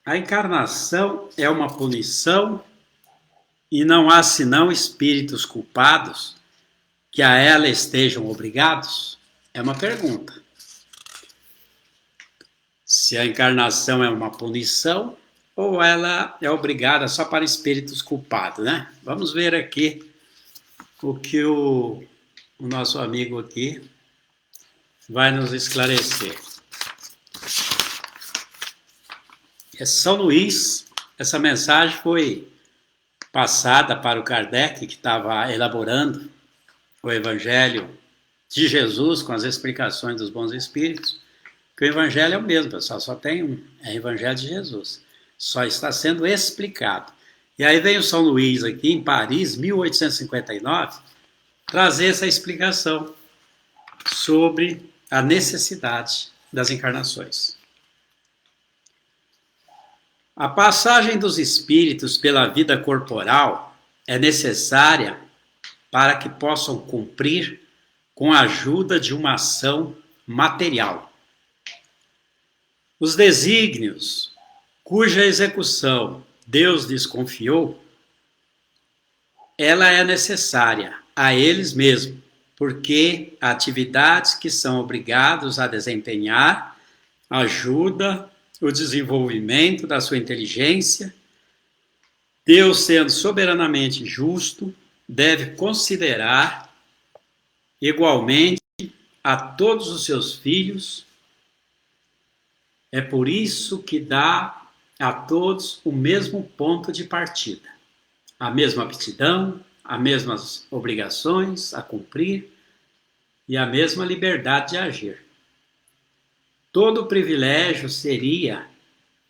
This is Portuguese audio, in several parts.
A encarnação é uma punição e não há senão espíritos culpados que a ela estejam obrigados? É uma pergunta. Se a encarnação é uma punição ou ela é obrigada só para espíritos culpados, né? Vamos ver aqui o que o nosso amigo aqui vai nos esclarecer. É São Luís, essa mensagem foi passada para o Kardec, que estava elaborando o Evangelho de Jesus com as explicações dos bons espíritos, que o Evangelho é o mesmo, pessoal, só tem um, é o Evangelho de Jesus. Só está sendo explicado. E aí vem o São Luís aqui, em Paris, 1859, trazer essa explicação sobre a necessidade das encarnações. A passagem dos espíritos pela vida corporal é necessária para que possam cumprir com a ajuda de uma ação material. Os desígnios, cuja execução Deus lhes confiou, ela é necessária a eles mesmos, porque atividades que são obrigados a desempenhar ajuda o desenvolvimento da sua inteligência. Deus, sendo soberanamente justo, deve considerar igualmente a todos os seus filhos. É por isso que dá a todos o mesmo ponto de partida, a mesma aptidão, as mesmas obrigações a cumprir e a mesma liberdade de agir. Todo privilégio seria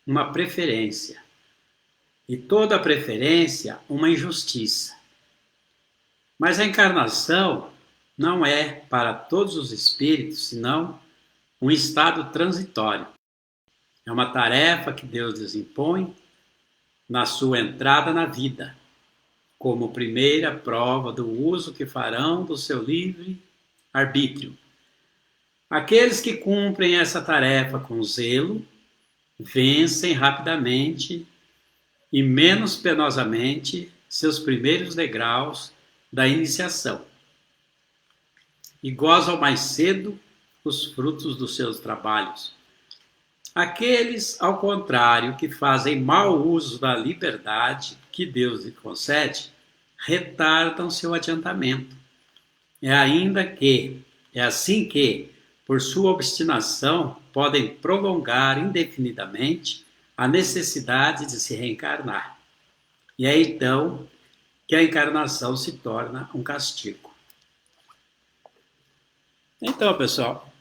uma preferência, e toda preferência uma injustiça. Mas a encarnação não é para todos os espíritos, senão um estado transitório. É uma tarefa que Deus lhes impõe na sua entrada na vida, como primeira prova do uso que farão do seu livre arbítrio. Aqueles que cumprem essa tarefa com zelo vencem rapidamente e menos penosamente seus primeiros degraus da iniciação e gozam mais cedo os frutos dos seus trabalhos. Aqueles, ao contrário, que fazem mau uso da liberdade que Deus lhe concede, retardam seu adiantamento. É assim que, por sua obstinação, podem prolongar indefinidamente a necessidade de se reencarnar. E é então que a encarnação se torna um castigo. Então, pessoal,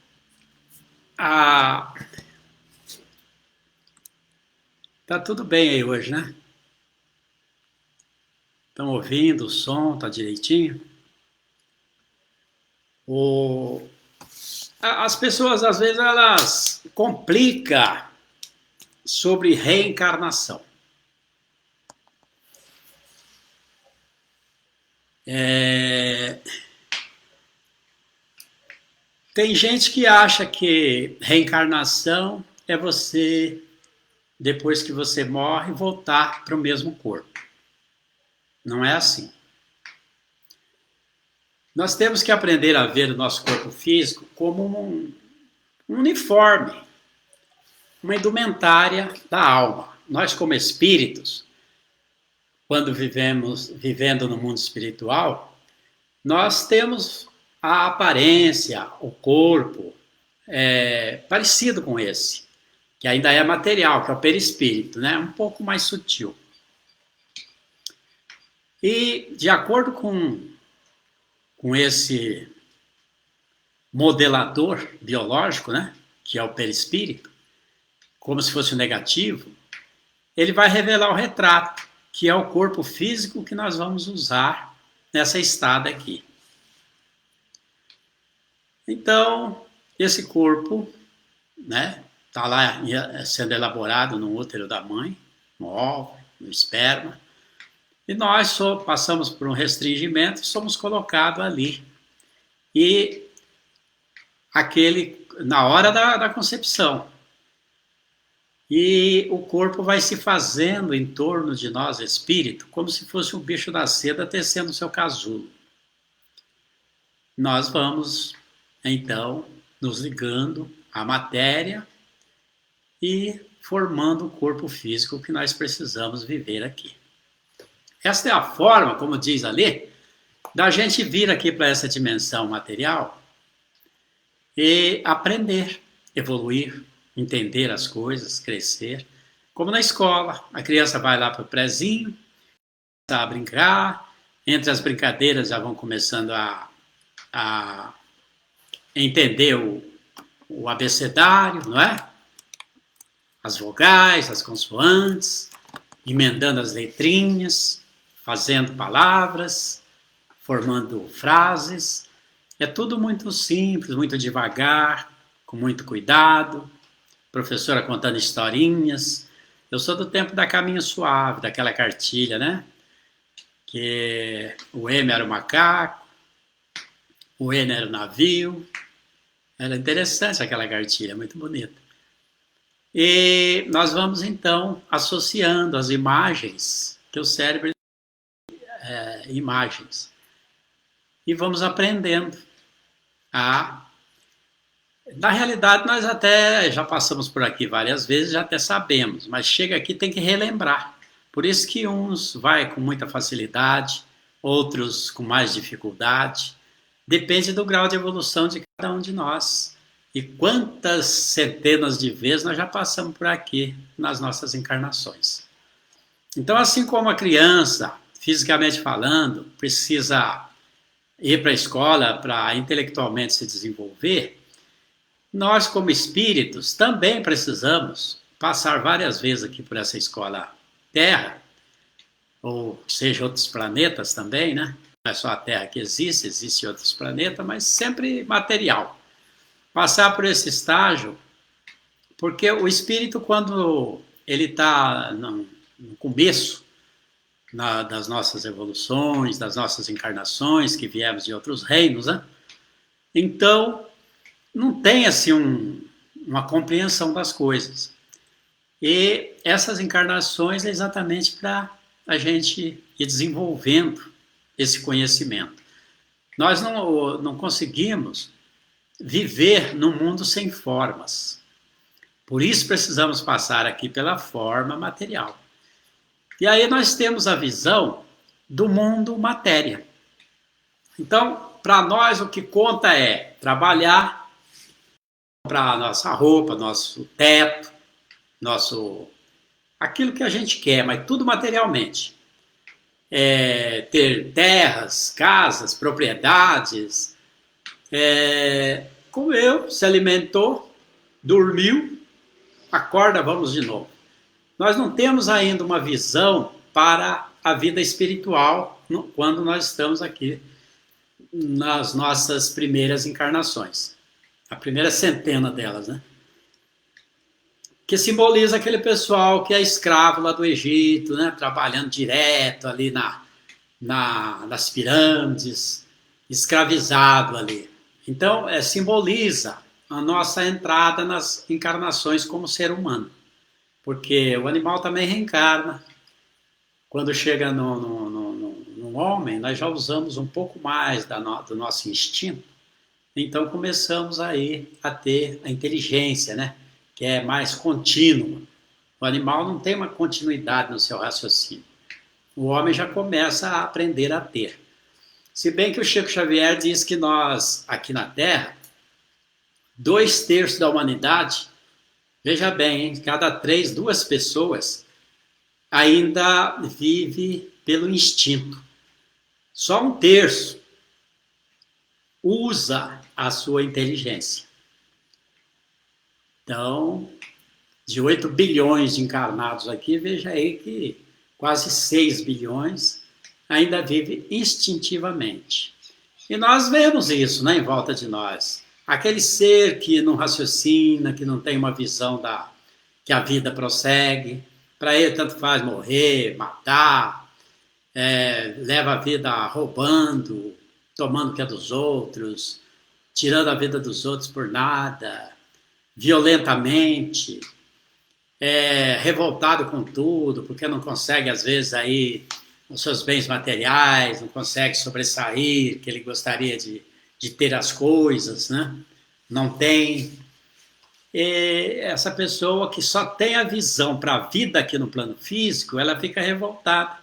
tá tudo bem aí hoje, né? Estão ouvindo o som, tá direitinho? As pessoas, às vezes, elas complicam sobre reencarnação. Tem gente que acha que reencarnação é você, depois que você morre, voltar para o mesmo corpo. Não é assim. Nós temos que aprender a ver o nosso corpo físico como um uniforme, uma indumentária da alma. Nós, como espíritos, quando vivendo no mundo espiritual, nós temos a aparência, o corpo parecido com esse, que ainda é material, que é o perispírito, né? Um pouco mais sutil. E, de acordo com esse modelador biológico, né, que é o perispírito, como se fosse o negativo, ele vai revelar o retrato, que é o corpo físico que nós vamos usar nessa estada aqui. Então, esse corpo, né, está lá sendo elaborado no útero da mãe, no óvulo, no esperma, e nós passamos por um restringimento, somos colocados ali. E na hora da concepção, E o corpo vai se fazendo em torno de nós, espírito, como se fosse um bicho da seda tecendo o seu casulo. Nós vamos, então, nos ligando à matéria e formando o corpo físico que nós precisamos viver aqui. Esta é a forma, como diz ali, da gente vir aqui para essa dimensão material e aprender, evoluir, entender as coisas, crescer. Como na escola, a criança vai lá para o prézinho, começa a brincar, entre as brincadeiras já vão começando a entender o abecedário, não é? As vogais, as consoantes, emendando as letrinhas, fazendo palavras, formando frases. É tudo muito simples, muito devagar, com muito cuidado. Professora contando historinhas. Eu sou do tempo da Caminho Suave, daquela cartilha, né? Que o M era o macaco, o N era o navio. Era interessante aquela cartilha, muito bonita. E nós vamos, então, associando as imagens, que o cérebro imagens. E vamos aprendendo Na realidade, nós até já passamos por aqui várias vezes, já até sabemos, mas chega aqui tem que relembrar. Por isso que uns vai com muita facilidade, outros com mais dificuldade. Depende do grau de evolução de cada um de nós. E quantas centenas de vezes nós já passamos por aqui nas nossas encarnações. Então, assim como a criança, fisicamente falando, precisa ir para a escola para intelectualmente se desenvolver, nós, como espíritos, também precisamos passar várias vezes aqui por essa escola Terra, ou seja, outros planetas também, né? Não é só a Terra que existe, existem outros planetas, mas sempre material. Passar por esse estágio, porque o espírito, quando ele está no começo das nossas evoluções, das nossas encarnações, que viemos de outros reinos, né? Então, não tem assim uma compreensão das coisas. E essas encarnações é exatamente para a gente ir desenvolvendo esse conhecimento. Nós não conseguimos viver num mundo sem formas. Por isso precisamos passar aqui pela forma material. E aí nós temos a visão do mundo matéria. Então, para nós o que conta é trabalhar, para nossa roupa, nosso teto, aquilo que a gente quer, mas tudo materialmente. Ter terras, casas, propriedades, comeu, se alimentou, dormiu, acorda, vamos de novo. Nós não temos ainda uma visão para a vida espiritual quando nós estamos aqui nas nossas primeiras encarnações. A primeira centena delas, né? Que simboliza aquele pessoal que é escravo lá do Egito, né? Trabalhando direto ali nas pirâmides, escravizado ali. Então, simboliza a nossa entrada nas encarnações como ser humano. Porque o animal também reencarna. Quando chega no homem, nós já usamos um pouco mais do nosso instinto. Então começamos aí a ter a inteligência, né? Que é mais contínua. O animal não tem uma continuidade no seu raciocínio. O homem já começa a aprender a ter. Se bem que o Chico Xavier diz que nós, aqui na Terra, 2/3 da humanidade, veja bem, hein? Cada 2 pessoas ainda vive pelo instinto. Só 1/3 usa a sua inteligência. Então, de 8 bilhões de encarnados aqui, veja aí que quase 6 bilhões ainda vive instintivamente. E nós vemos isso, né, em volta de nós. Aquele ser que não raciocina, que não tem uma visão que a vida prossegue, para ele tanto faz morrer, matar, leva a vida roubando, tomando o que é dos outros, tirando a vida dos outros por nada, violentamente. revoltado com tudo, porque não consegue, às vezes, aí os seus bens materiais, não consegue sobressair, que ele gostaria de ter as coisas, né? Não tem. E essa pessoa que só tem a visão para a vida aqui no plano físico, ela fica revoltada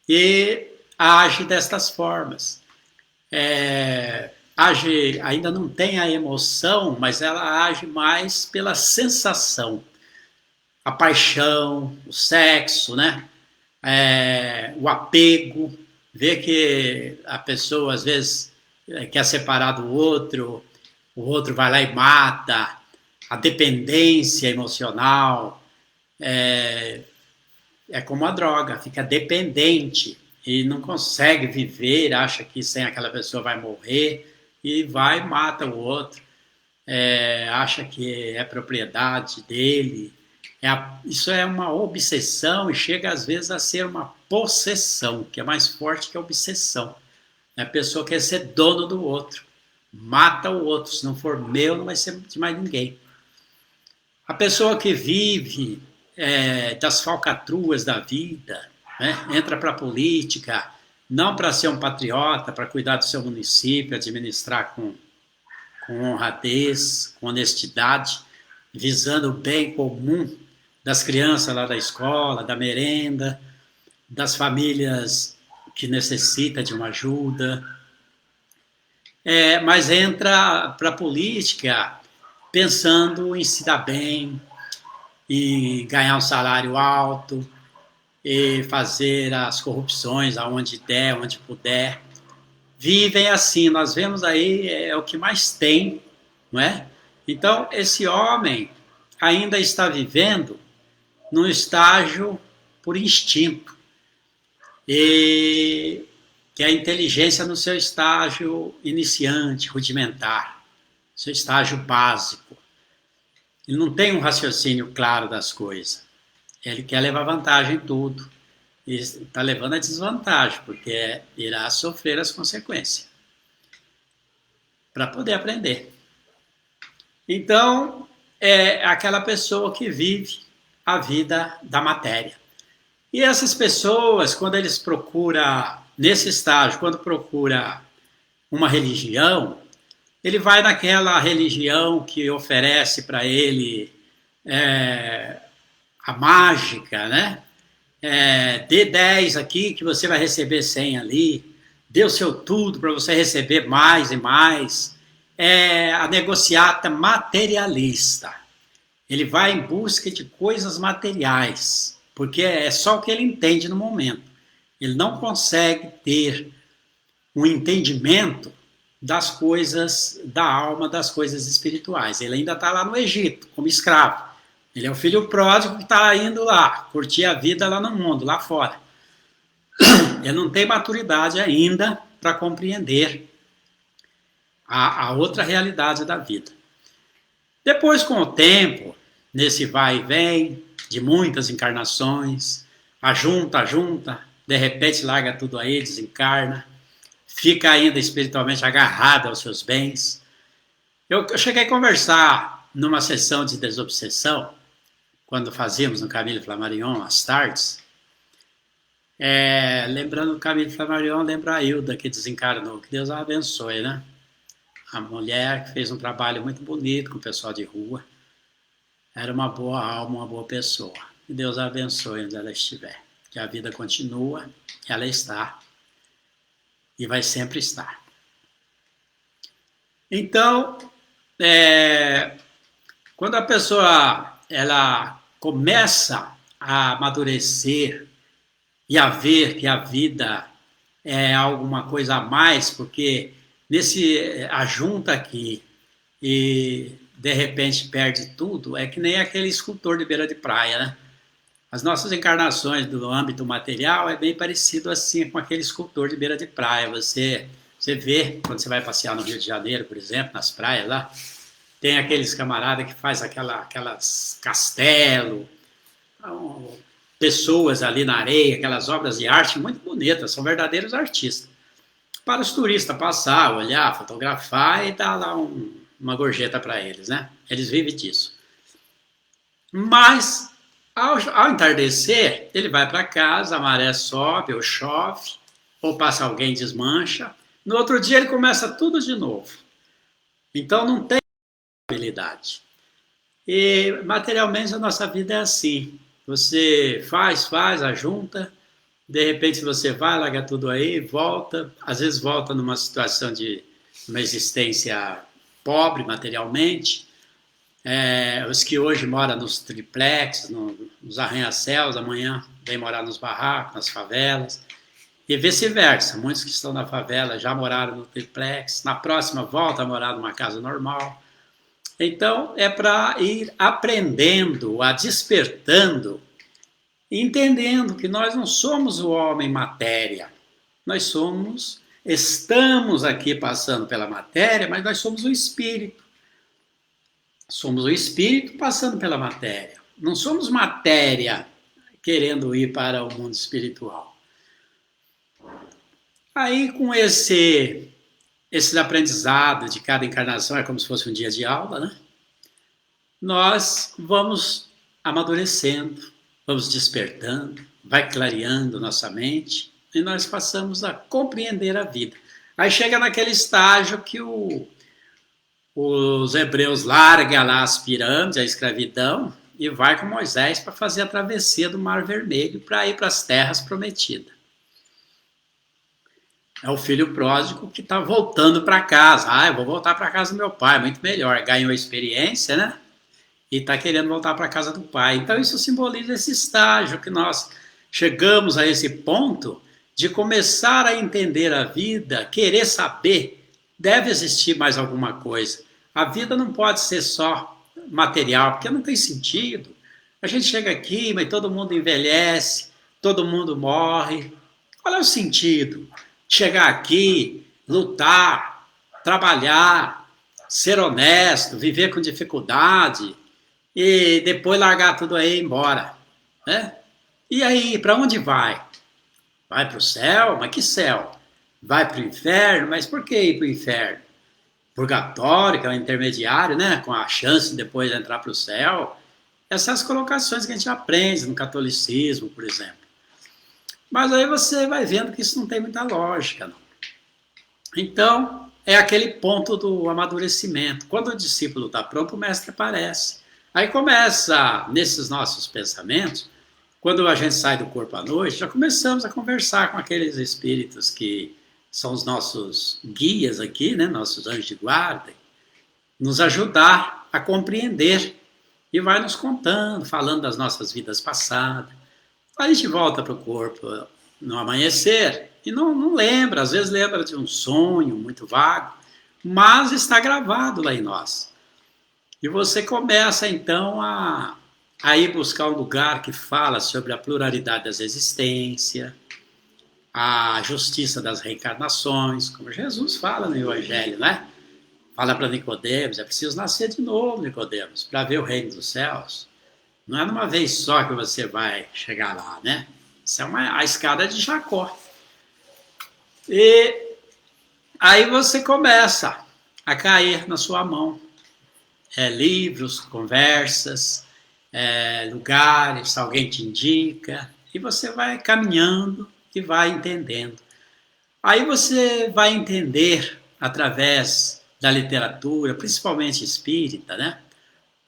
e age destas formas. Age, ainda não tem a emoção, mas ela age mais pela sensação, a paixão, o sexo, né? O apego, ver que a pessoa às vezes quer separar do outro, o outro vai lá e mata, a dependência emocional, é como a droga, fica dependente e não consegue viver, acha que sem aquela pessoa vai morrer e vai e mata o outro, acha que é propriedade dele. Isso é uma obsessão e chega às vezes a ser uma possessão, que é mais forte que a obsessão. A pessoa quer ser dono do outro, mata o outro, se não for meu não vai ser de mais ninguém. A pessoa que vive das falcatruas da vida, né? Entra para a política, não para ser um patriota, para cuidar do seu município, administrar com honradez, com honestidade, visando o bem comum das crianças lá da escola, da merenda, das famílias que necessitam de uma ajuda. Mas entra para a política pensando em se dar bem, e ganhar um salário alto, e fazer as corrupções aonde der, onde puder. Vivem assim, nós vemos aí, é o que mais tem, não é? Então, esse homem ainda está vivendo num estágio por instinto, e que é a inteligência no seu estágio iniciante, rudimentar, seu estágio básico. Ele não tem um raciocínio claro das coisas. Ele quer levar vantagem em tudo. E está levando a desvantagem, porque irá sofrer as consequências. Para poder aprender. Então, é aquela pessoa que vive a vida da matéria. E essas pessoas, quando eles procuram, nesse estágio, quando procura uma religião, ele vai naquela religião que oferece para ele a mágica, né? Dê 10 aqui que você vai receber 100 ali, dê o seu tudo para você receber mais e mais. A negociata materialista. Ele vai em busca de coisas materiais, porque é só o que ele entende no momento. Ele não consegue ter um entendimento das coisas da alma, das coisas espirituais. Ele ainda está lá no Egito, como escravo. Ele é o filho pródigo que está indo lá, curtir a vida lá no mundo, lá fora. Ele não tem maturidade ainda para compreender a outra realidade da vida. Depois, com o tempo, nesse vai e vem, de muitas encarnações, ajunta, de repente larga tudo aí, desencarna, fica ainda espiritualmente agarrado aos seus bens. Eu cheguei a conversar numa sessão de desobsessão, quando fazíamos no Camille Flammarion, às tardes. Lembrando do Camille Flammarion, lembra a Hilda, que desencarnou, que Deus a abençoe, né? A mulher que fez um trabalho muito bonito com o pessoal de rua. Era uma boa alma, uma boa pessoa. Que Deus a abençoe onde ela estiver. Que a vida continua, ela está e vai sempre estar. Então, quando a pessoa ela começa a amadurecer e a ver que a vida é alguma coisa a mais, porque nesse ajunta aqui e de repente perde tudo, é que nem aquele escultor de beira de praia, né? As nossas encarnações do âmbito material é bem parecido assim com aquele escultor de beira de praia. Você vê, quando você vai passear no Rio de Janeiro, por exemplo, nas praias lá, tem aqueles camaradas que faz aquelas castelos, pessoas ali na areia, aquelas obras de arte muito bonitas, são verdadeiros artistas. Para os turistas passar, olhar, fotografar e dar lá uma gorjeta para eles, né? Eles vivem disso. Mas, ao entardecer, ele vai para casa, a maré sobe ou chove, ou passa alguém e desmancha. No outro dia ele começa tudo de novo. Então não tem habilidade. E materialmente a nossa vida é assim. Você faz, ajunta, de repente você vai, larga tudo aí, volta, às vezes volta numa situação de uma existência pobre materialmente. Os que hoje moram nos triplex, nos arranha-céus, amanhã vem morar nos barracos, nas favelas. E vice-versa, muitos que estão na favela já moraram no triplex, na próxima volta a morar numa casa normal. Então, é para ir aprendendo, a despertando, entendendo que nós não somos o homem matéria. Nós estamos aqui passando pela matéria, mas nós somos o espírito. Somos o espírito passando pela matéria. Não somos matéria querendo ir para o mundo espiritual. Aí, com esse aprendizado de cada encarnação, é como se fosse um dia de aula, né? Nós vamos amadurecendo, vamos despertando, vai clareando nossa mente e nós passamos a compreender a vida. Aí chega naquele estágio que os hebreus largam lá as pirâmides, a escravidão, e vai com Moisés para fazer a travessia do Mar Vermelho para ir para as terras prometidas. É o filho pródigo que está voltando para casa. Eu vou voltar para casa do meu pai, muito melhor. Ganhou experiência, né? E está querendo voltar para a casa do pai. Então isso simboliza esse estágio que nós chegamos a esse ponto de começar a entender a vida, querer saber, deve existir mais alguma coisa. A vida não pode ser só material, porque não tem sentido. A gente chega aqui, mas todo mundo envelhece, todo mundo morre. Qual é o sentido? Chegar aqui, lutar, trabalhar, ser honesto, viver com dificuldade e depois largar tudo aí e ir embora, né? E aí, para onde vai? Vai para o céu? Mas que céu? Vai para o inferno? Mas por que ir para o inferno? Purgatório, que é o intermediário, né? Com a chance de depois entrar para o céu. Essas colocações que a gente aprende no catolicismo, por exemplo. Mas aí você vai vendo que isso não tem muita lógica, não. Então, é aquele ponto do amadurecimento. Quando o discípulo está pronto, o mestre aparece. Aí começa, nesses nossos pensamentos, quando a gente sai do corpo à noite, já começamos a conversar com aqueles espíritos que são os nossos guias aqui, né, nossos anjos de guarda, nos ajudar a compreender e vai nos contando, falando das nossas vidas passadas. Aí a gente volta para o corpo no amanhecer e não lembra, às vezes lembra de um sonho muito vago, mas está gravado lá em nós. E você começa então a ir buscar um lugar que fala sobre a pluralidade das existências, a justiça das reencarnações, como Jesus fala no Evangelho, né? Fala para Nicodemos, é preciso nascer de novo, Nicodemos, para ver o reino dos céus. Não é numa vez só que você vai chegar lá, né? Isso é a escada de Jacó. E aí você começa a cair na sua mão. Livros, conversas, lugares, alguém te indica, e você vai caminhando e vai entendendo. Aí você vai entender através da literatura, principalmente espírita, né?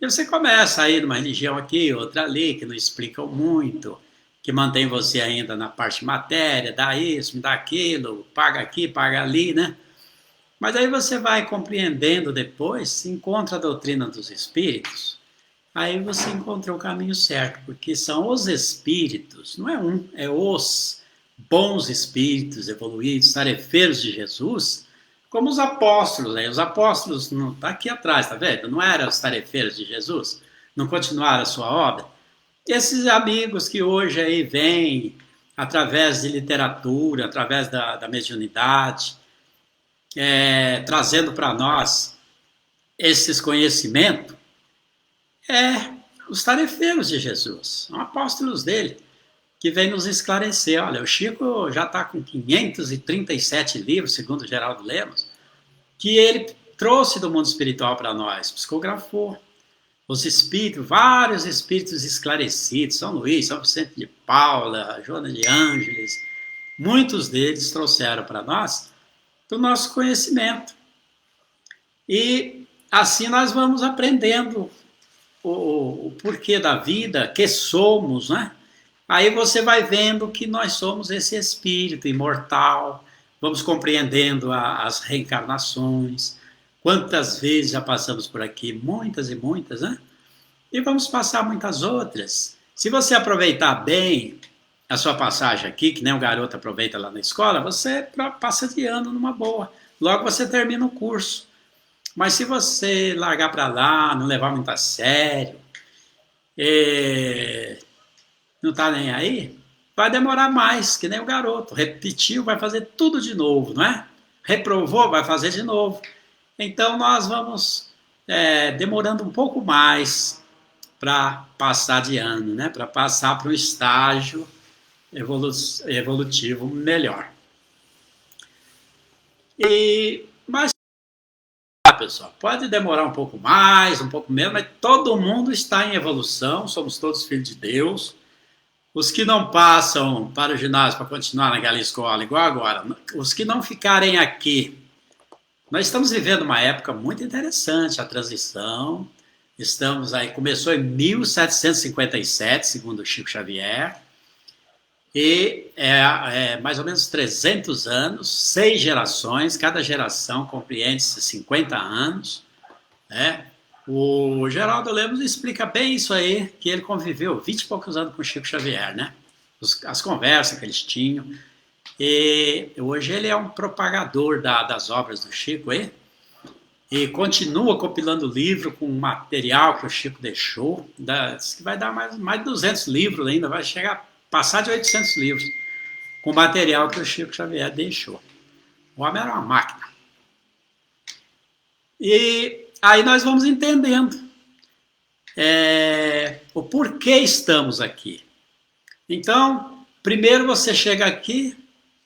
E você começa a ir numa religião aqui, outra ali, que não explicam muito, que mantém você ainda na parte matéria, dá isso, me dá aquilo, paga aqui, paga ali, né? Mas aí você vai compreendendo depois, se encontra a doutrina dos espíritos, aí você encontrou o caminho certo, porque são os espíritos, não é um, é os bons espíritos evoluídos, tarefeiros de Jesus, como os apóstolos, né? Os apóstolos não tá aqui atrás, tá vendo? Não eram os tarefeiros de Jesus, não continuaram a sua obra. Esses amigos que hoje aí vêm através de literatura, através da mediunidade, trazendo para nós esses conhecimentos, os tarefeiros de Jesus, são apóstolos dele, que vem nos esclarecer. Olha, o Chico já está com 537 livros, segundo Geraldo Lemos, que ele trouxe do mundo espiritual para nós, psicografou. os espíritos, vários espíritos esclarecidos, São Luís, São Vicente de Paula, Joana de Ângeles, muitos deles trouxeram para nós do nosso conhecimento. E assim nós vamos aprendendo o porquê da vida, que somos, né? Aí você vai vendo que nós somos esse espírito imortal, vamos compreendendo as reencarnações, quantas vezes já passamos por aqui, muitas e muitas, né? E vamos passar muitas outras. Se você aproveitar bem a sua passagem aqui, que nem o garoto aproveita lá na escola, você passa de ano numa boa. Logo você termina o curso. Mas se você largar para lá, não levar muito a sério, não tá nem aí, vai demorar mais, que nem o garoto. Repetiu, vai fazer tudo de novo, não é? Reprovou, vai fazer de novo. Então nós vamos demorando um pouco mais para passar de ano, né? Para passar para um estágio evolutivo melhor. Mas, pessoal, pode demorar um pouco mais, um pouco menos, mas todo mundo está em evolução, somos todos filhos de Deus. Os que não passam para o ginásio para continuar naquela escola, igual agora, os que não ficarem aqui, nós estamos vivendo uma época muito interessante, a transição. Estamos aí, começou em 1757, segundo Chico Xavier, e mais ou menos 300 anos, 6 gerações, cada geração compreende-se 50 anos, né? O Geraldo Lemos explica bem isso aí, que ele conviveu 20 e poucos anos com o Chico Xavier, né? As conversas que eles tinham, e hoje ele é um propagador das obras do Chico aí, e continua compilando livro com material que o Chico deixou, que vai dar mais de 200 livros ainda, vai chegar a passar de 800 livros, com material que o Chico Xavier deixou. O homem era uma máquina. E aí nós vamos entendendo o porquê estamos aqui. Então, primeiro você chega aqui,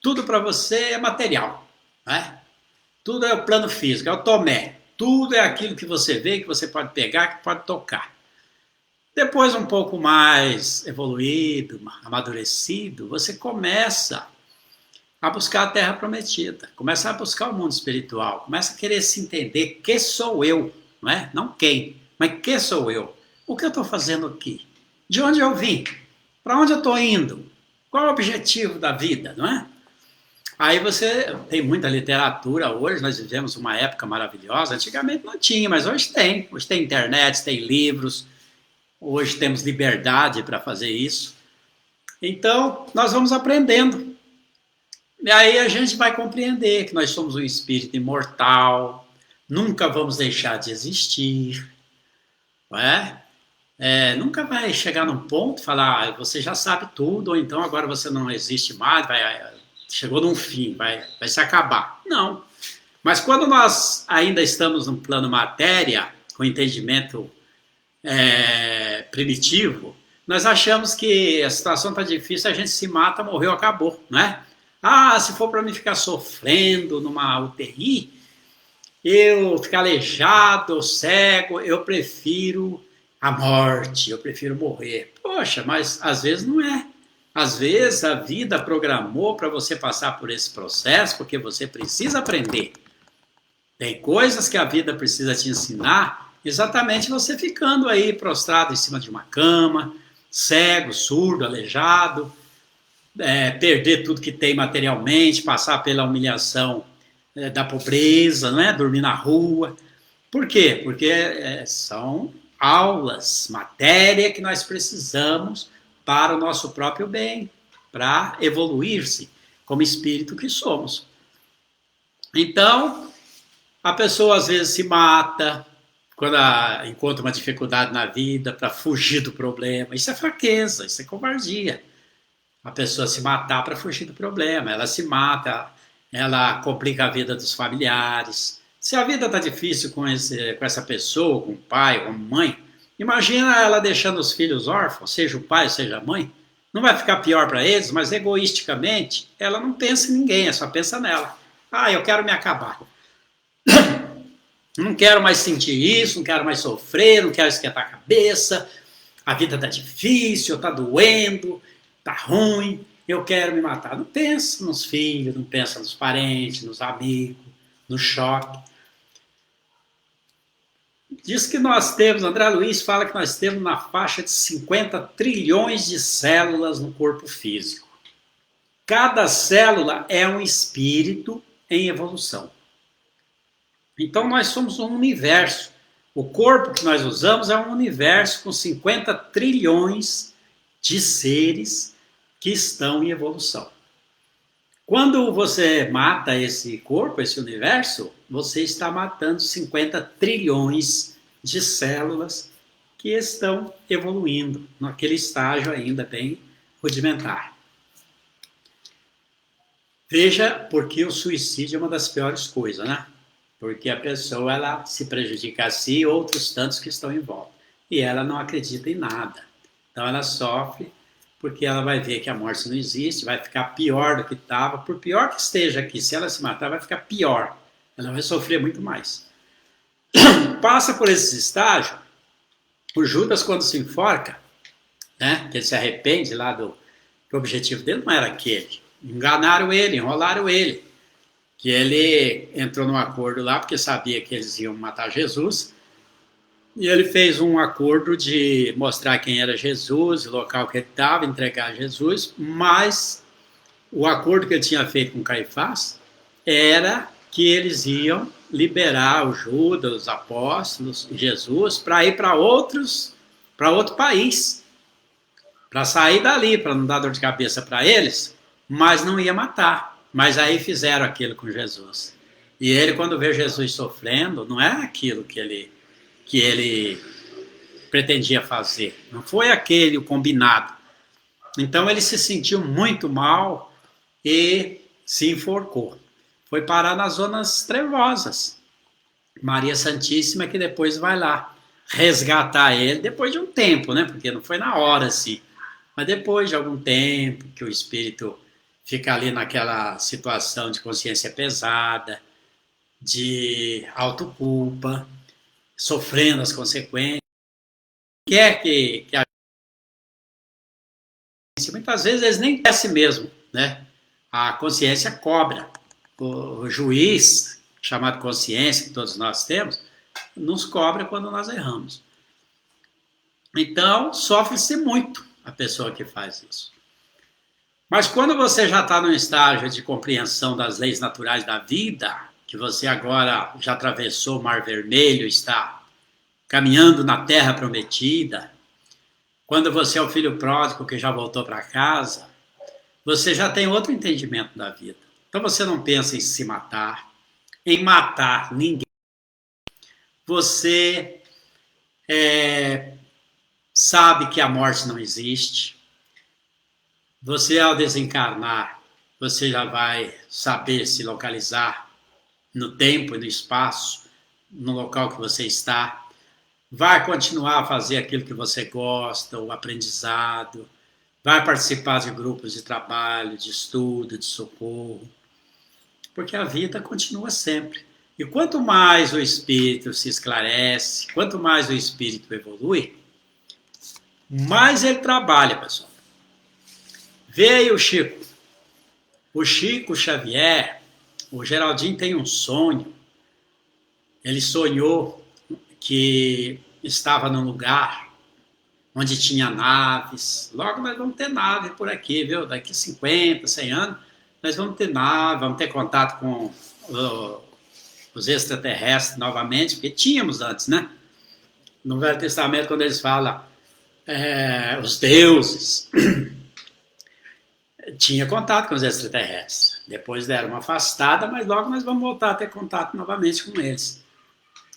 tudo para você é material, né? Tudo é o plano físico, é o tomé. Tudo é aquilo que você vê, que você pode pegar, que pode tocar. Depois, um pouco mais evoluído, amadurecido, você começa a buscar a Terra Prometida, começa a buscar o mundo espiritual, começa a querer se entender que sou eu, não é? Não quem, mas que sou eu. O que eu estou fazendo aqui? De onde eu vim? Para onde eu estou indo? Qual é o objetivo da vida, não é? Aí você tem muita literatura hoje, nós vivemos uma época maravilhosa, antigamente não tinha, mas hoje tem. Hoje tem internet, tem livros, hoje temos liberdade para fazer isso. Então, nós vamos aprendendo. E aí a gente vai compreender que nós somos um espírito imortal, nunca vamos deixar de existir, não é? Nunca vai chegar num ponto e falar, você já sabe tudo, ou então agora você não existe mais, chegou num fim, vai se acabar. Não. Mas quando nós ainda estamos no plano matéria, com entendimento primitivo, nós achamos que a situação está difícil, a gente se mata, morreu, acabou, né? Se for para mim ficar sofrendo numa UTI, eu ficar aleijado, cego, eu prefiro a morte, eu prefiro morrer. Poxa, mas às vezes não é. Às vezes a vida programou para você passar por esse processo porque você precisa aprender. Tem coisas que a vida precisa te ensinar, exatamente você ficando aí prostrado em cima de uma cama, cego, surdo, aleijado, perder tudo que tem materialmente, passar pela humilhação da pobreza, né? Dormir na rua. Por quê? Porque são aulas, matéria que nós precisamos para o nosso próprio bem, para evoluir-se como espírito que somos. Então, a pessoa às vezes se mata quando encontra uma dificuldade na vida para fugir do problema. Isso é fraqueza, isso é covardia. A pessoa se matar para fugir do problema, ela se mata, ela complica a vida dos familiares. Se a vida está difícil com essa pessoa, com o pai, com a mãe, imagina ela deixando os filhos órfãos, seja o pai, seja a mãe. Não vai ficar pior para eles, mas egoisticamente, ela não pensa em ninguém, ela só pensa nela. Eu quero me acabar. Não quero mais sentir isso, não quero mais sofrer, não quero esquentar a cabeça, a vida tá difícil, tá doendo, tá ruim, eu quero me matar. Não pensa nos filhos, não pensa nos parentes, nos amigos, no choque. Diz que nós temos, André Luiz fala que nós temos na faixa de 50 trilhões de células no corpo físico. Cada célula é um espírito em evolução. Então nós somos um universo. O corpo que nós usamos é um universo com 50 trilhões de seres que estão em evolução. Quando você mata esse corpo, esse universo, você está matando 50 trilhões de células que estão evoluindo naquele estágio ainda bem rudimentar. Veja porque o suicídio é uma das piores coisas, né? Porque a pessoa ela se prejudica a si e outros tantos que estão em volta. E ela não acredita em nada. Então ela sofre porque ela vai ver que a morte não existe, vai ficar pior do que estava. Por pior que esteja aqui, se ela se matar, vai ficar pior. Ela vai sofrer muito mais. Passa por esses estágios. O Judas, quando se enforca, né, que ele se arrepende lá do que o objetivo dele não era aquele. Enganaram ele, enrolaram ele. Que ele entrou num acordo lá, porque sabia que eles iam matar Jesus, e ele fez um acordo de mostrar quem era Jesus, o local que ele estava, entregar Jesus, mas o acordo que ele tinha feito com Caifás era que eles iam liberar o Judas, os apóstolos, Jesus, para ir para outro país, para sair dali, para não dar dor de cabeça para eles, mas não ia matar. Mas aí fizeram aquilo com Jesus. E ele, quando vê Jesus sofrendo, não é aquilo que ele pretendia fazer. Não foi aquele o combinado. Então ele se sentiu muito mal e se enforcou. Foi parar nas zonas trevosas. Maria Santíssima que depois vai lá resgatar ele, depois de um tempo, né? Porque não foi na hora assim. Mas depois de algum tempo que o Espírito fica ali naquela situação de consciência pesada, de autoculpa, sofrendo as consequências. Quer que a gente, muitas vezes eles nem conhecem mesmo, né? A consciência cobra. O juiz, chamado consciência, que todos nós temos, nos cobra quando nós erramos. Então, sofre-se muito a pessoa que faz isso. Mas quando você já está num estágio de compreensão das leis naturais da vida, que você agora já atravessou o Mar Vermelho, está caminhando na Terra Prometida, quando você é o filho pródigo que já voltou para casa, você já tem outro entendimento da vida. Então você não pensa em se matar, em matar ninguém. Você sabe que a morte não existe. Você, ao desencarnar, você já vai saber se localizar no tempo e no espaço, no local que você está. Vai continuar a fazer aquilo que você gosta, o aprendizado. Vai participar de grupos de trabalho, de estudo, de socorro. Porque a vida continua sempre. E quanto mais o espírito se esclarece, quanto mais o espírito evolui, mais ele trabalha, pessoal. Veio o Chico Xavier, o Geraldinho tem um sonho. Ele sonhou que estava num lugar onde tinha naves. Logo nós vamos ter nave por aqui, viu? Daqui 50, 100 anos, nós vamos ter nave, vamos ter contato com os extraterrestres novamente, porque tínhamos antes, né? No Velho Testamento, quando eles falam os deuses, tinha contato com os extraterrestres. Depois deram uma afastada, mas logo nós vamos voltar a ter contato novamente com eles.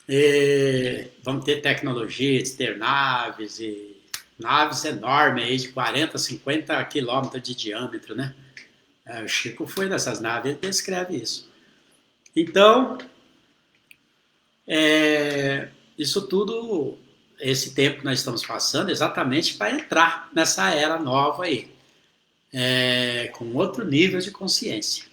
E vamos ter tecnologia de ter naves, e naves enormes aí de 40, 50 quilômetros de diâmetro, né? O Chico foi nessas naves, ele descreve isso. Então, isso tudo, esse tempo que nós estamos passando, exatamente para entrar nessa era nova aí, com outro nível de consciência.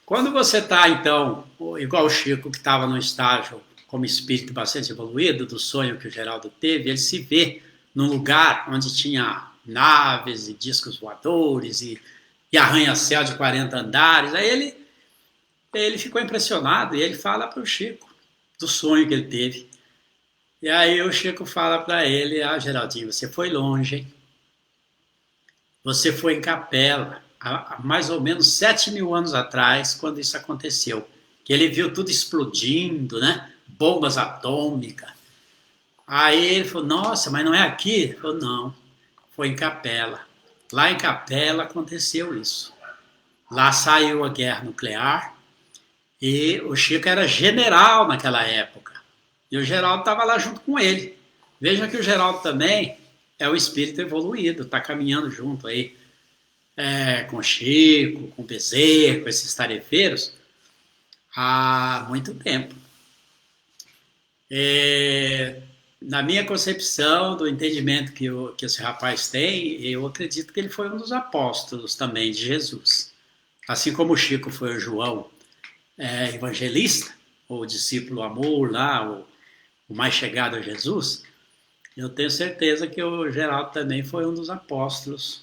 Quando você está, então, igual o Chico, que estava no estágio como espírito bastante evoluído, do sonho que o Geraldo teve, ele se vê num lugar onde tinha naves e discos voadores e arranha-céu de 40 andares. Aí ele ficou impressionado e ele fala para o Chico do sonho que ele teve. E aí o Chico fala para ele: ah, Geraldinho, você foi longe, hein? Você foi em Capela, há mais ou menos 7.000 anos atrás, quando isso aconteceu. Que ele viu tudo explodindo, né? Bombas atômicas. Aí ele falou: nossa, mas não é aqui? Ele falou: não, foi em Capela. Lá em Capela aconteceu isso. Lá saiu a guerra nuclear e o Chico era general naquela época. E o Geraldo estava lá junto com ele. Veja que o Geraldo também é o espírito evoluído, está caminhando junto aí com Chico, com Bezerra, com esses tarefeiros, há muito tempo. Na minha concepção, do entendimento que esse rapaz tem, eu acredito que ele foi um dos apóstolos também de Jesus. Assim como o Chico foi o João evangelista, ou discípulo amor lá, o mais chegado a Jesus, eu tenho certeza que o Geraldo também foi um dos apóstolos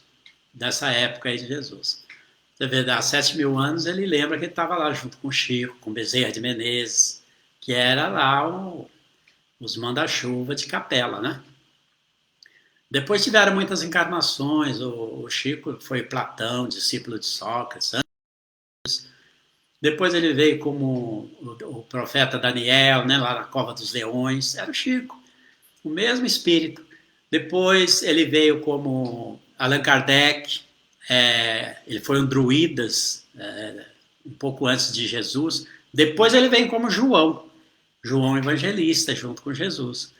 dessa época aí de Jesus. Você vê, há 7.000 anos ele lembra que ele estava lá junto com Chico, com Bezerra de Menezes, que era lá os manda-chuva de Capela, né? Depois tiveram muitas encarnações, o Chico foi Platão, discípulo de Sócrates. Depois ele veio como o profeta Daniel, né, lá na Cova dos Leões, era o Chico, o mesmo espírito. Depois ele veio como Allan Kardec, ele foi um druidas, um pouco antes de Jesus. Depois ele vem como João Evangelista, junto com Jesus.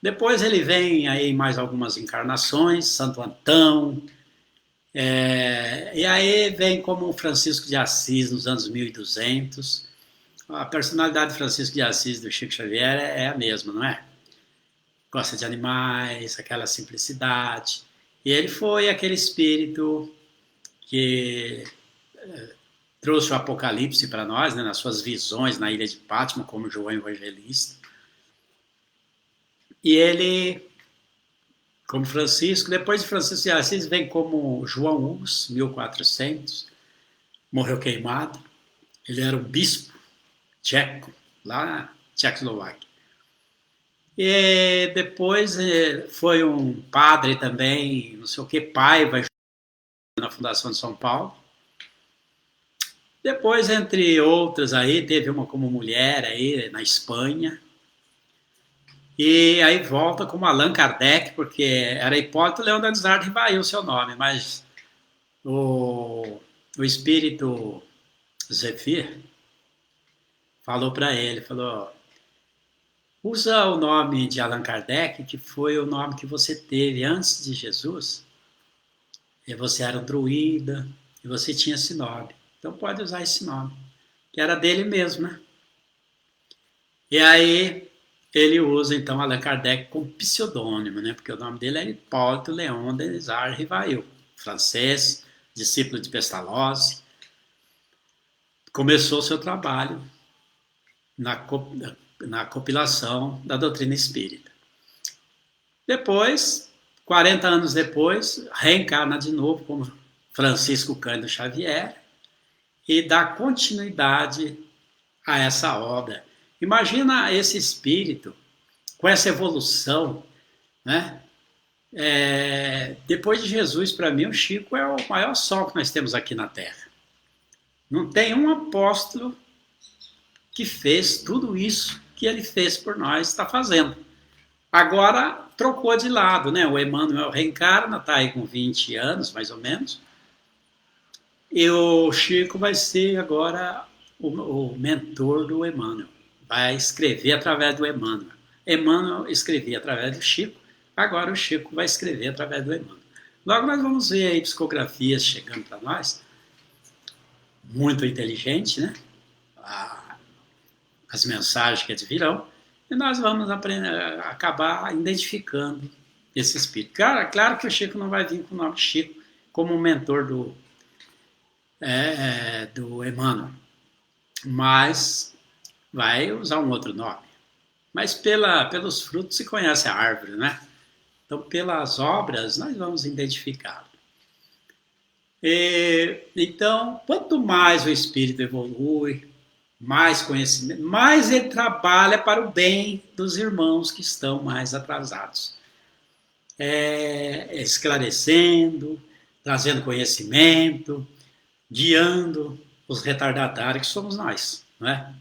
Depois ele vem aí em mais algumas encarnações, Santo Antão, e aí vem como Francisco de Assis nos anos 1200. A personalidade de Francisco de Assis do Chico Xavier é a mesma, não é? Gosta de animais, aquela simplicidade. E ele foi aquele espírito que trouxe o Apocalipse para nós, né, nas suas visões na ilha de Patmos, como João Evangelista. E ele, como Francisco, depois de Francisco de Assis, vem como João Hus, 1400, morreu queimado. Ele era um bispo tcheco, lá na Tchecoslováquia. E depois foi um padre também, não sei o que, Paiva, na Fundação de São Paulo. Depois, entre outras aí, teve uma como mulher aí na Espanha. E aí volta como Allan Kardec, porque era Hipólito Leão da Andrade Rivail o seu nome, mas o espírito Zefir falou para ele, falou: usa o nome de Allan Kardec, que foi o nome que você teve antes de Jesus, e você era um druida, e você tinha esse nome. Então pode usar esse nome, que era dele mesmo, né? E aí ele usa então Allan Kardec como pseudônimo, né? Porque o nome dele é Hipólito Leon Denisard Rivail, francês, discípulo de Pestalozzi. Começou seu trabalho na compilação da doutrina espírita. Depois, 40 anos depois, reencarna de novo como Francisco Cândido Xavier e dá continuidade a essa obra. Imagina esse espírito com essa evolução, né? Depois de Jesus, para mim, o Chico é o maior sol que nós temos aqui na Terra. Não tem um apóstolo que fez tudo isso que ele fez por nós, está fazendo. Agora trocou de lado, né? O Emmanuel reencarna, está aí com 20 anos, mais ou menos. E o Chico vai ser agora o mentor do Emmanuel. Vai escrever através do Emmanuel. Emmanuel escrevia através do Chico, agora o Chico vai escrever através do Emmanuel. Logo nós vamos ver aí psicografias chegando para nós, muito inteligente, né? As mensagens que eles virão, e nós vamos acabar identificando esse espírito. Claro que o Chico não vai vir com o nome Chico como mentor do Emmanuel. mas vai usar um outro nome. Mas pelos frutos se conhece a árvore, né? Então, pelas obras, nós vamos identificá-lo. Então, quanto mais o espírito evolui, mais conhecimento, mais ele trabalha para o bem dos irmãos que estão mais atrasados. Esclarecendo, trazendo conhecimento, guiando os retardatários que somos nós, não é?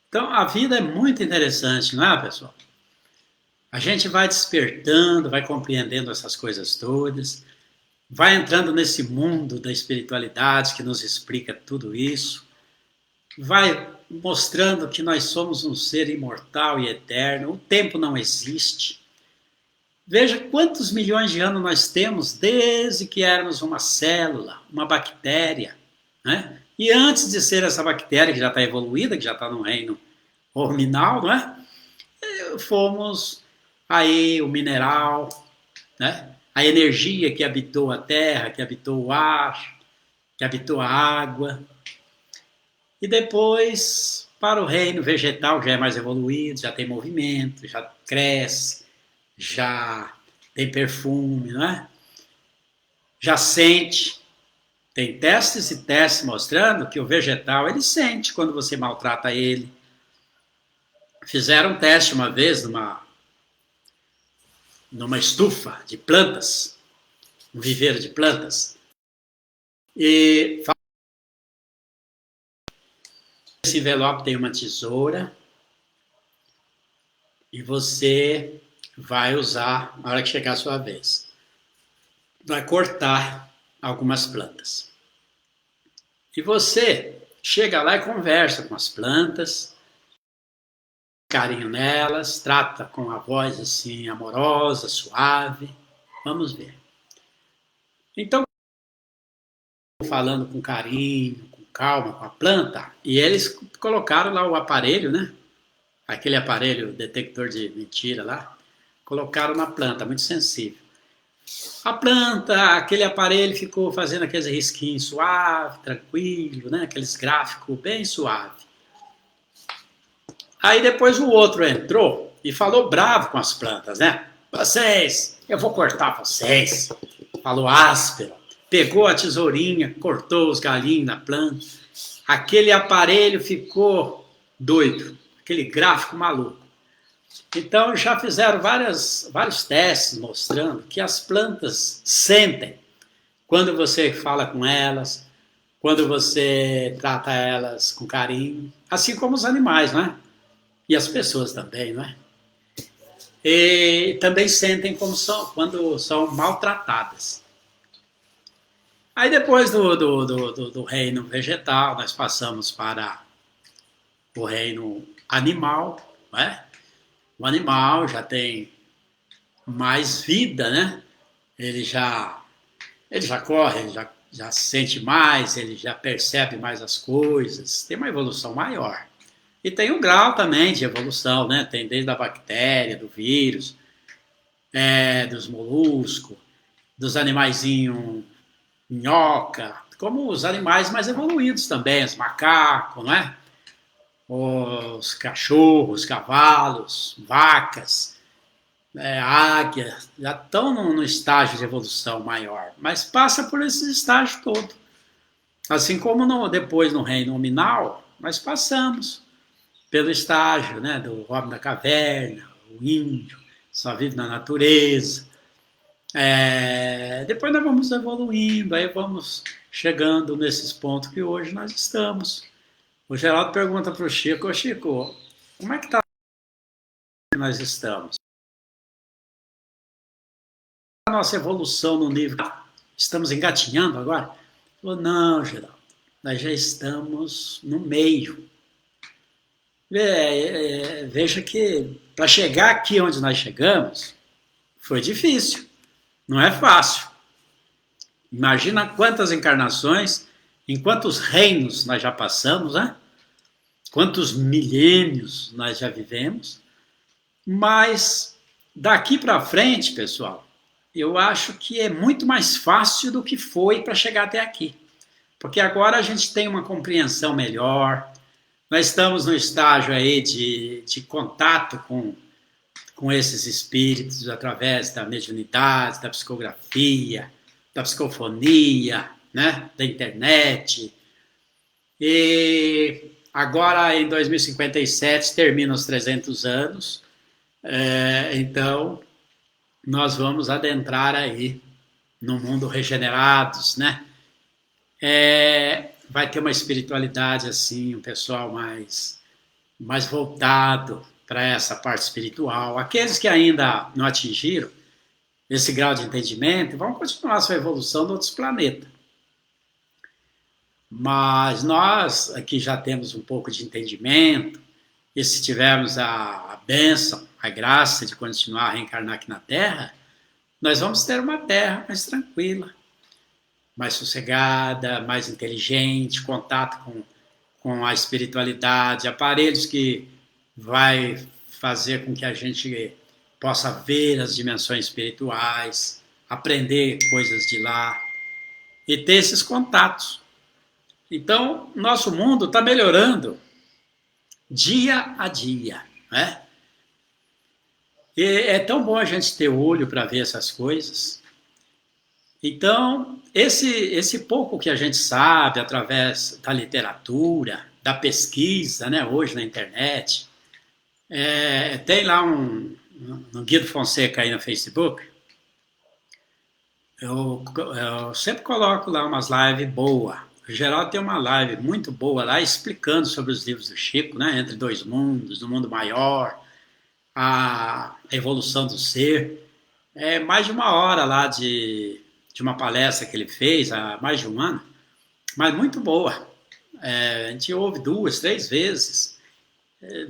Então, a vida é muito interessante, não é, pessoal? A gente vai despertando, vai compreendendo essas coisas todas, vai entrando nesse mundo da espiritualidade que nos explica tudo isso, vai mostrando que nós somos um ser imortal e eterno, o tempo não existe. Veja quantos milhões de anos nós temos desde que éramos uma célula, uma bactéria, né? E antes de ser essa bactéria que já está evoluída, que já está no reino horminal, não é? Fomos aí o mineral, né? A energia que habitou a terra, que habitou o ar, que habitou a água. E depois, para o reino vegetal, já é mais evoluído, já tem movimento, já cresce, já tem perfume, não é? Já sente. Tem testes e testes mostrando que o vegetal, ele sente quando você maltrata ele. Fizeram um teste uma vez numa estufa de plantas, um viveiro de plantas, e esse envelope tem uma tesoura e você vai usar na hora que chegar a sua vez. Vai cortar algumas plantas. E você chega lá e conversa com as plantas, carinho nelas, trata com a voz assim amorosa, suave. Vamos ver. Então, falando com carinho, com calma, com a planta, e eles colocaram lá o aparelho, né? Aquele aparelho detector de mentira lá, colocaram na planta, muito sensível. A planta, aquele aparelho ficou fazendo aqueles risquinhos suave, tranquilo, né? Aqueles gráficos bem suave. Aí depois o outro entrou e falou bravo com as plantas, né? Vocês, eu vou cortar vocês. Falou áspero. Pegou a tesourinha, cortou os galinhos na planta. Aquele aparelho ficou doido. Aquele gráfico maluco. Então já fizeram vários testes mostrando que as plantas sentem quando você fala com elas, quando você trata elas com carinho, assim como os animais, não é? E as pessoas também, não é? E também sentem quando são maltratadas. Aí depois do reino vegetal, nós passamos para o reino animal, não é? O animal já tem mais vida, né? Ele já corre, ele já sente mais, ele já percebe mais as coisas, tem uma evolução maior. E tem um grau também de evolução, né? Tem desde a bactéria, do vírus, dos moluscos, dos animaizinhos minhoca, como os animais mais evoluídos também, os macacos, não é? Os cachorros, cavalos, vacas, águias, já estão no estágio de evolução maior, mas passa por esse estágio todo. Assim como depois no reino nominal, nós passamos pelo estágio, né, do homem da caverna, o índio, só vive na natureza. Depois nós vamos evoluindo, aí vamos chegando nesses pontos que hoje nós estamos. O Geraldo pergunta para o Chico, Chico, como é que está que nós estamos? A nossa evolução no nível, estamos engatinhando agora? Ele falou, não, Geraldo, nós já estamos no meio. Veja que para chegar aqui onde nós chegamos, foi difícil, não é fácil. Imagina quantas encarnações, em quantos reinos nós já passamos, né? Quantos milênios nós já vivemos, mas daqui para frente, pessoal, eu acho que é muito mais fácil do que foi para chegar até aqui. porque agora a gente tem uma compreensão melhor, nós estamos no estágio aí de contato com esses espíritos através da mediunidade, da psicografia, da psicofonia, né, da internet. E agora, em 2057, termina os 300 anos, então nós vamos adentrar aí no mundo regenerados, né? Vai ter uma espiritualidade assim, um pessoal mais voltado para essa parte espiritual. Aqueles que ainda não atingiram esse grau de entendimento vão continuar a sua evolução em outros planetas. Mas nós aqui já temos um pouco de entendimento, e se tivermos a bênção, a graça de continuar a reencarnar aqui na Terra, nós vamos ter uma Terra mais tranquila, mais sossegada, mais inteligente, contato com a espiritualidade, aparelhos que vai fazer com que a gente possa ver as dimensões espirituais, aprender coisas de lá e ter esses contatos. Então, nosso mundo está melhorando dia a dia, né? E é tão bom a gente ter olho para ver essas coisas. Então, esse pouco que a gente sabe através da literatura, da pesquisa, né, hoje na internet, tem lá no Guido Fonseca aí no Facebook, eu sempre coloco lá umas lives boas. O Geraldo tem uma live muito boa lá explicando sobre os livros do Chico, né, Entre Dois Mundos, do mundo maior, a evolução do ser. É mais de uma hora lá de uma palestra que ele fez há mais de um ano, mas muito boa. A gente ouve 2, 3 vezes.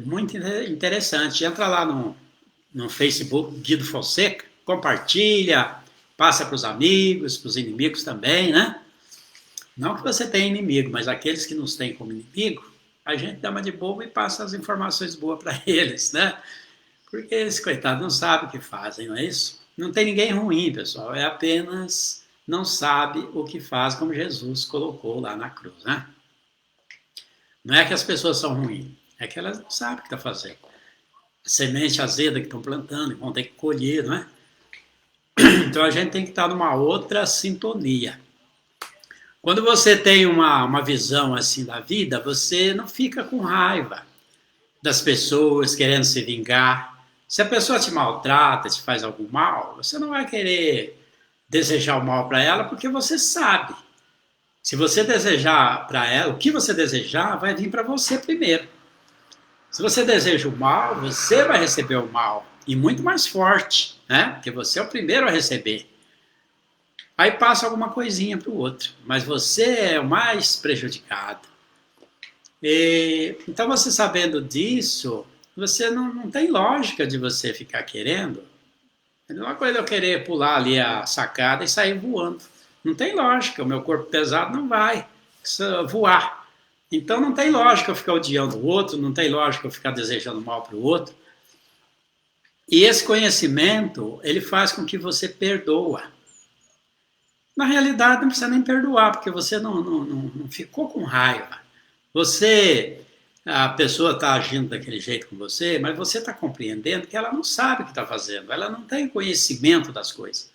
Muito interessante. Entra lá no Facebook, Guido Fonseca, compartilha, passa para os amigos, para os inimigos também, né? Não que você tenha inimigo, mas aqueles que nos têm como inimigo, a gente dá uma de bobo e passa as informações boas para eles, né? Porque eles, coitados, não sabem o que fazem, não é isso? Não tem ninguém ruim, pessoal, é apenas não sabe o que faz, como Jesus colocou lá na cruz, né? Não é que as pessoas são ruins, é que elas não sabem o que estão fazendo. A semente azeda que estão plantando, e vão ter que colher, não é? Então a gente tem que estar numa outra sintonia. Quando você tem uma visão assim da vida, você não fica com raiva das pessoas querendo se vingar. Se a pessoa te maltrata, te faz algum mal, você não vai querer desejar o mal para ela, porque você sabe. Se você desejar para ela, o que você desejar vai vir para você primeiro. Se você deseja o mal, você vai receber o mal, e muito mais forte, né? Porque você é o primeiro a receber. Aí passa alguma coisinha para o outro, mas você é o mais prejudicado. Então você sabendo disso, você não tem lógica de você ficar querendo. É uma coisa eu querer pular ali a sacada e sair voando. Não tem lógica, o meu corpo pesado não vai voar. Então não tem lógica eu ficar odiando o outro, não tem lógica eu ficar desejando mal para o outro. E esse conhecimento, ele faz com que você perdoa. Na realidade, não precisa nem perdoar, porque você não ficou com raiva. A pessoa está agindo daquele jeito com você, mas você está compreendendo que ela não sabe o que está fazendo, ela não tem conhecimento das coisas.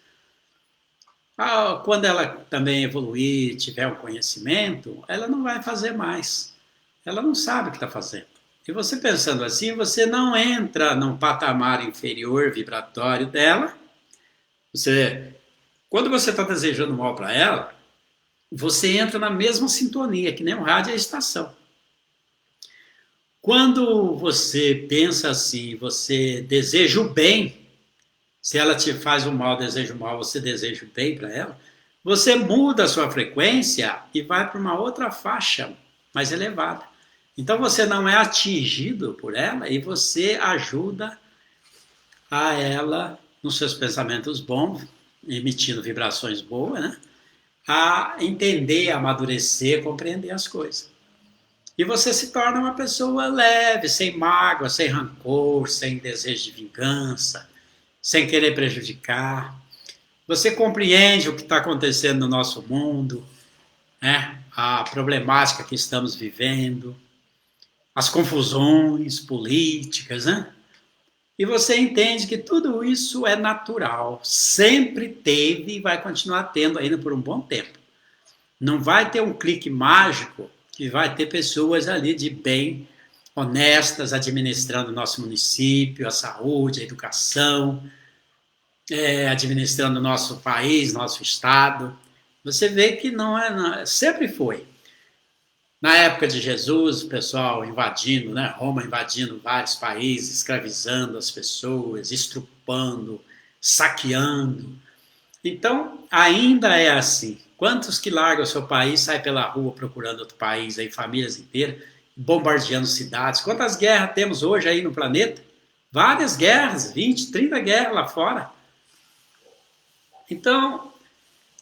Quando ela também evoluir, tiver o conhecimento, ela não vai fazer mais. Ela não sabe o que está fazendo. E você pensando assim, você não entra num patamar inferior vibratório dela. Quando você está desejando mal para ela, você entra na mesma sintonia, que nem o rádio e a estação. Quando você pensa assim, você deseja o bem, se ela te faz o mal, deseja o mal, você deseja o bem para ela, você muda a sua frequência e vai para uma outra faixa mais elevada. Então você não é atingido por ela e você ajuda a ela nos seus pensamentos bons, emitindo vibrações boas, né? A entender, amadurecer, compreender as coisas. E você se torna uma pessoa leve, sem mágoa, sem rancor, sem desejo de vingança, sem querer prejudicar. Você compreende o que está acontecendo no nosso mundo, né? a problemática que estamos vivendo, as confusões políticas, né? E você entende que tudo isso é natural, sempre teve e vai continuar tendo ainda por um bom tempo. Não vai ter um clique mágico que vai ter pessoas ali de bem, honestas, administrando o nosso município, a saúde, a educação, administrando o nosso país, nosso estado. Você vê que sempre foi. Na época de Jesus, o pessoal invadindo, né, Roma invadindo vários países, escravizando as pessoas, estrupando, saqueando. Então, ainda é assim. Quantos que largam o seu país, saem pela rua procurando outro país, aí, famílias inteiras, bombardeando cidades? Quantas guerras temos hoje aí no planeta? Várias guerras, 20, 30 guerras lá fora. Então,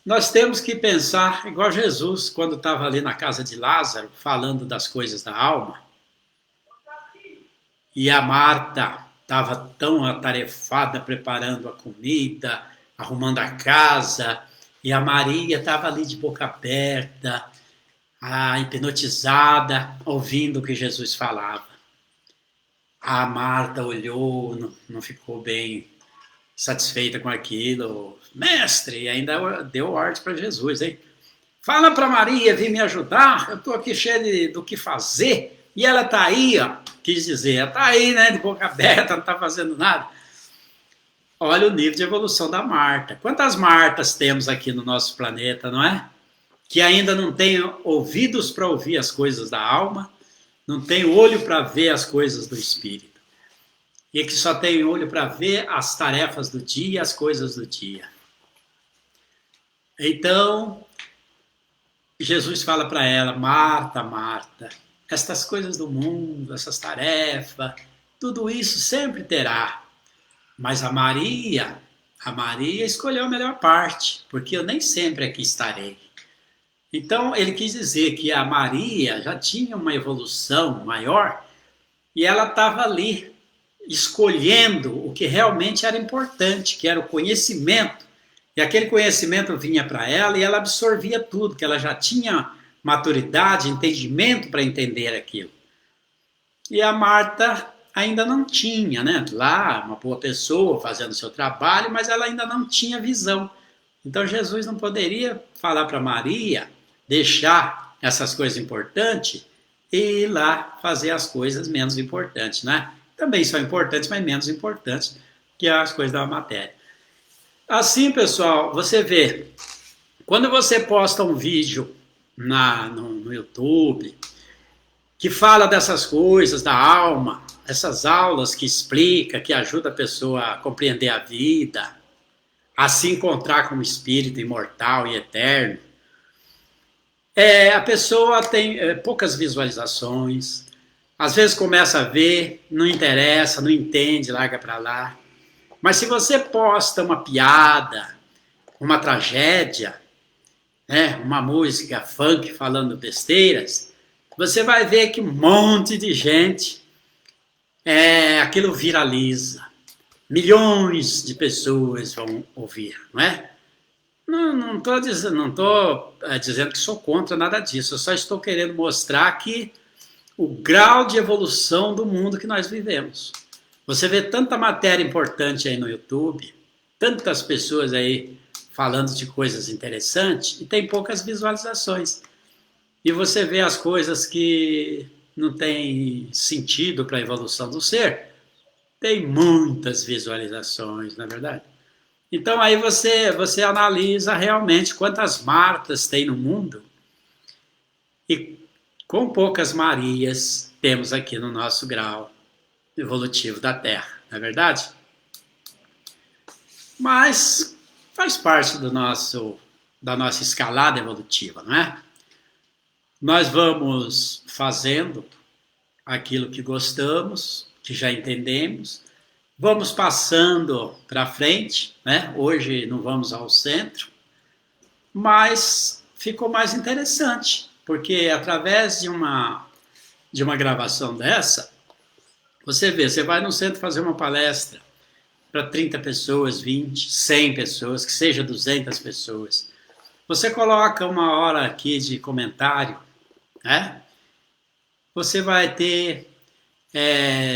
nós temos que pensar, igual Jesus, quando estava ali na casa de Lázaro, falando das coisas da alma, e a Marta estava tão atarefada preparando a comida, arrumando a casa, e a Maria estava ali de boca aberta, hipnotizada, ouvindo o que Jesus falava. A Marta olhou, não ficou bem satisfeita com aquilo. Mestre, e ainda deu ordem para Jesus, hein? Fala para Maria vir me ajudar, eu estou aqui cheio do que fazer, e ela está aí, ó, quis dizer, ela está aí, né, de boca aberta, não está fazendo nada. Olha o nível de evolução da Marta. Quantas Martas temos aqui no nosso planeta, não é? Que ainda não tem ouvidos para ouvir as coisas da alma, não tem olho para ver as coisas do espírito. E que só tem olho para ver as tarefas do dia, as coisas do dia. Então, Jesus fala para ela, Marta, Marta, estas coisas do mundo, essas tarefas, tudo isso sempre terá. Mas a Maria escolheu a melhor parte, porque eu nem sempre aqui estarei. Então, ele quis dizer que a Maria já tinha uma evolução maior e ela estava ali escolhendo o que realmente era importante, que era o conhecimento. E aquele conhecimento vinha para ela e ela absorvia tudo, que ela já tinha maturidade, entendimento para entender aquilo. E a Marta ainda não tinha, né? Lá, uma boa pessoa fazendo o seu trabalho, mas ela ainda não tinha visão. Então Jesus não poderia falar para Maria deixar essas coisas importantes e ir lá fazer as coisas menos importantes, né? Também são importantes, mas menos importantes que as coisas da matéria. Assim, pessoal, você vê, quando você posta um vídeo no YouTube que fala dessas coisas da alma, essas aulas que explica, que ajuda a pessoa a compreender a vida, a se encontrar como espírito imortal e eterno, a pessoa tem poucas visualizações, às vezes começa a ver, não interessa, não entende, larga para lá. Mas se você posta uma piada, uma tragédia, né, uma música funk falando besteiras, você vai ver que um monte de gente, aquilo viraliza. Milhões de pessoas vão ouvir, não é? Não estou dizendo que sou contra nada disso, eu só estou querendo mostrar que o grau de evolução do mundo que nós vivemos. Você vê tanta matéria importante aí no YouTube, tantas pessoas aí falando de coisas interessantes e tem poucas visualizações. E você vê as coisas que não têm sentido para a evolução do ser, tem muitas visualizações, não é verdade? Então aí você analisa realmente quantas Martas tem no mundo e quão poucas Marias temos aqui no nosso grau evolutivo da Terra, não é verdade? Mas faz parte da nossa escalada evolutiva, não é? Nós vamos fazendo aquilo que gostamos, que já entendemos, vamos passando para frente, né? Hoje não vamos ao centro, mas ficou mais interessante, porque através de uma gravação dessa, você vai no centro fazer uma palestra para 30 pessoas, 20, 100 pessoas, que seja 200 pessoas. Você coloca uma hora aqui de comentário, né? Você vai ter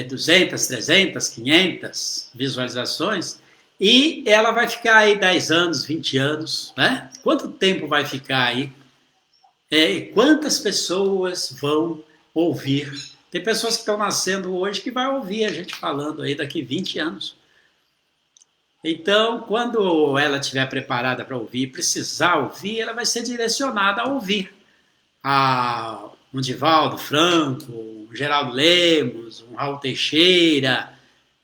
200, 300, 500 visualizações e ela vai ficar aí 10 anos, 20 anos, né? Quanto tempo vai ficar aí? Quantas pessoas vão ouvir? Tem pessoas que estão nascendo hoje que vai ouvir a gente falando aí daqui 20 anos. Então, quando ela estiver preparada para ouvir, precisar ouvir, ela vai ser direcionada a ouvir. Um Divaldo Franco, um Geraldo Lemos, um Raul Teixeira,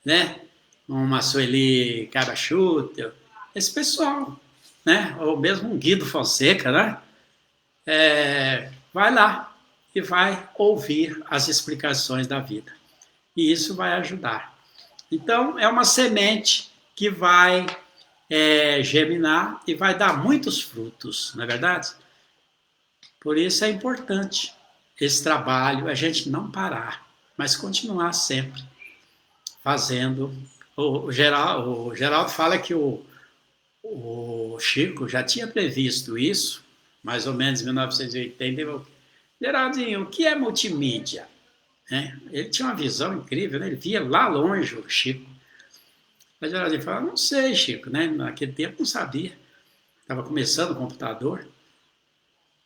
né? Uma Sueli Carachuta, esse pessoal, né? Ou mesmo um Guido Fonseca, né? Vai lá e vai ouvir as explicações da vida. E isso vai ajudar. Então, é uma semente que vai germinar e vai dar muitos frutos, não é verdade? Por isso é importante esse trabalho, a gente não parar, mas continuar sempre fazendo. O Geraldo fala que o Chico já tinha previsto isso, mais ou menos em 1980. Geraldinho, o que é multimídia? Ele tinha uma visão incrível, né? Ele via lá longe o Chico. Mas Geraldinho fala, não sei, Chico, né? Naquele tempo não sabia. Estava começando o computador.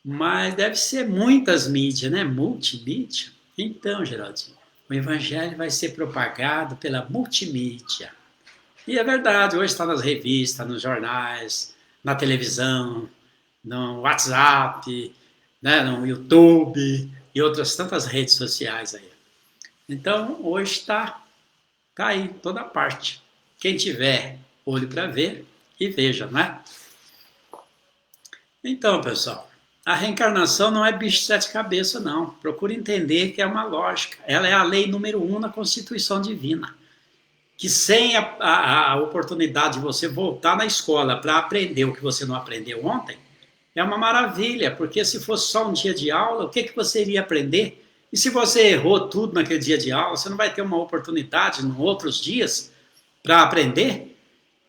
Mas deve ser muitas mídias, né? Multimídia. Então, Geraldinho, o evangelho vai ser propagado pela multimídia. E é verdade, hoje está nas revistas, nos jornais, na televisão, no WhatsApp, né? No YouTube e outras tantas redes sociais aí. Então, hoje está aí, toda parte. Quem tiver olho para ver, e veja, né? Então, pessoal, a reencarnação não é bicho de sete cabeças, não. Procure entender que é uma lógica. Ela é a lei número 1 na Constituição Divina. Que sem a oportunidade de você voltar na escola para aprender o que você não aprendeu ontem, é uma maravilha, porque se fosse só um dia de aula, o que você iria aprender? E se você errou tudo naquele dia de aula, você não vai ter uma oportunidade em outros dias para aprender?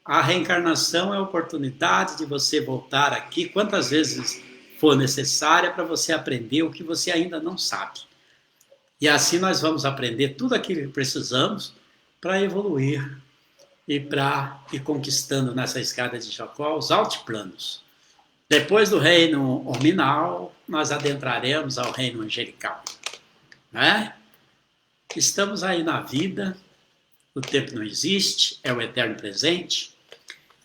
A reencarnação é a oportunidade de você voltar aqui quantas vezes for necessária para você aprender o que você ainda não sabe. E assim nós vamos aprender tudo aquilo que precisamos para evoluir e para ir conquistando nessa escada de Jacó os altiplanos. Depois do reino hominal, nós adentraremos ao reino angelical. Né? Estamos aí na vida, o tempo não existe, é o eterno presente,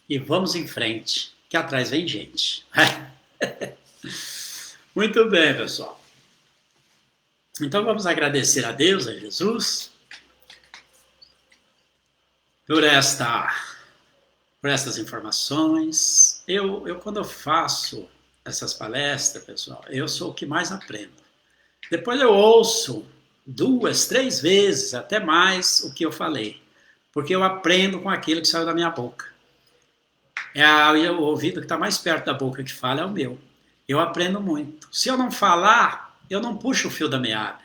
e vamos em frente, que atrás vem gente. Muito bem, pessoal. Então vamos agradecer a Deus, a Jesus, por essas informações. Quando eu faço essas palestras, pessoal, eu sou o que mais aprendo. Depois eu ouço 2, 3 vezes, até mais, o que eu falei, porque eu aprendo com aquilo que saiu da minha boca. O ouvido que está mais perto da boca que fala é o meu. Eu aprendo muito. Se eu não falar, eu não puxo o fio da meada.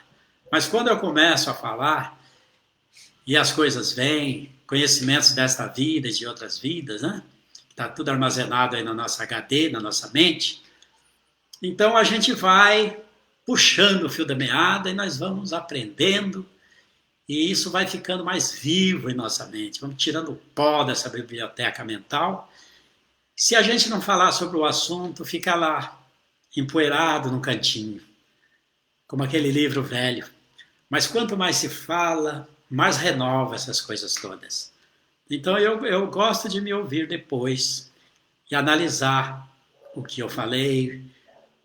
Mas quando eu começo a falar, e as coisas vêm, conhecimentos desta vida e de outras vidas, né? Está tudo armazenado aí na nossa HD, na nossa mente. Então a gente vai puxando o fio da meada e nós vamos aprendendo, e isso vai ficando mais vivo em nossa mente. Vamos tirando o pó dessa biblioteca mental. Se a gente não falar sobre o assunto, fica lá, empoeirado no cantinho, como aquele livro velho. Mas quanto mais se fala, mais renova essas coisas todas. Então eu gosto de me ouvir depois e analisar o que eu falei,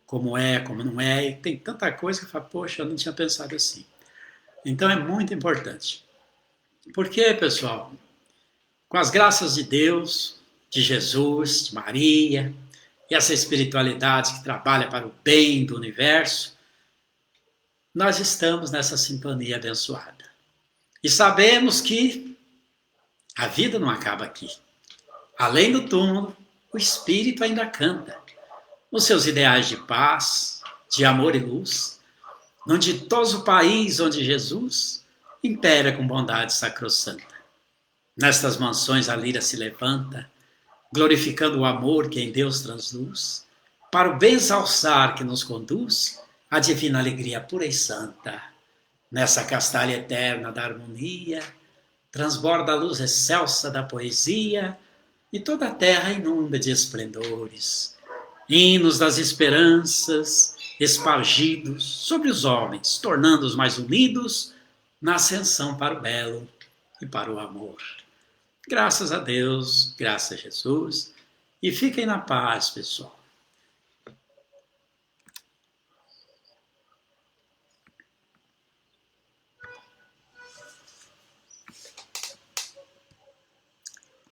como é, como não é, e tem tanta coisa que eu falo, poxa, eu não tinha pensado assim. Então é muito importante. Porque, pessoal, com as graças de Deus, de Jesus, de Maria, e essa espiritualidade que trabalha para o bem do universo, nós estamos nessa sintonia abençoada. E sabemos que a vida não acaba aqui. Além do túmulo, o espírito ainda canta os seus ideais de paz, de amor e luz, no ditoso país onde Jesus impera com bondade sacrossanta. Nestas mansões a lira se levanta, glorificando o amor que em Deus transluz, para o bem alçar que nos conduz à divina alegria pura e santa. Nessa castalha eterna da harmonia, transborda a luz excelsa da poesia e toda a terra inunda de esplendores. Hinos das esperanças espargidos sobre os homens, tornando-os mais unidos na ascensão para o belo e para o amor. Graças a Deus, graças a Jesus, e fiquem na paz, pessoal.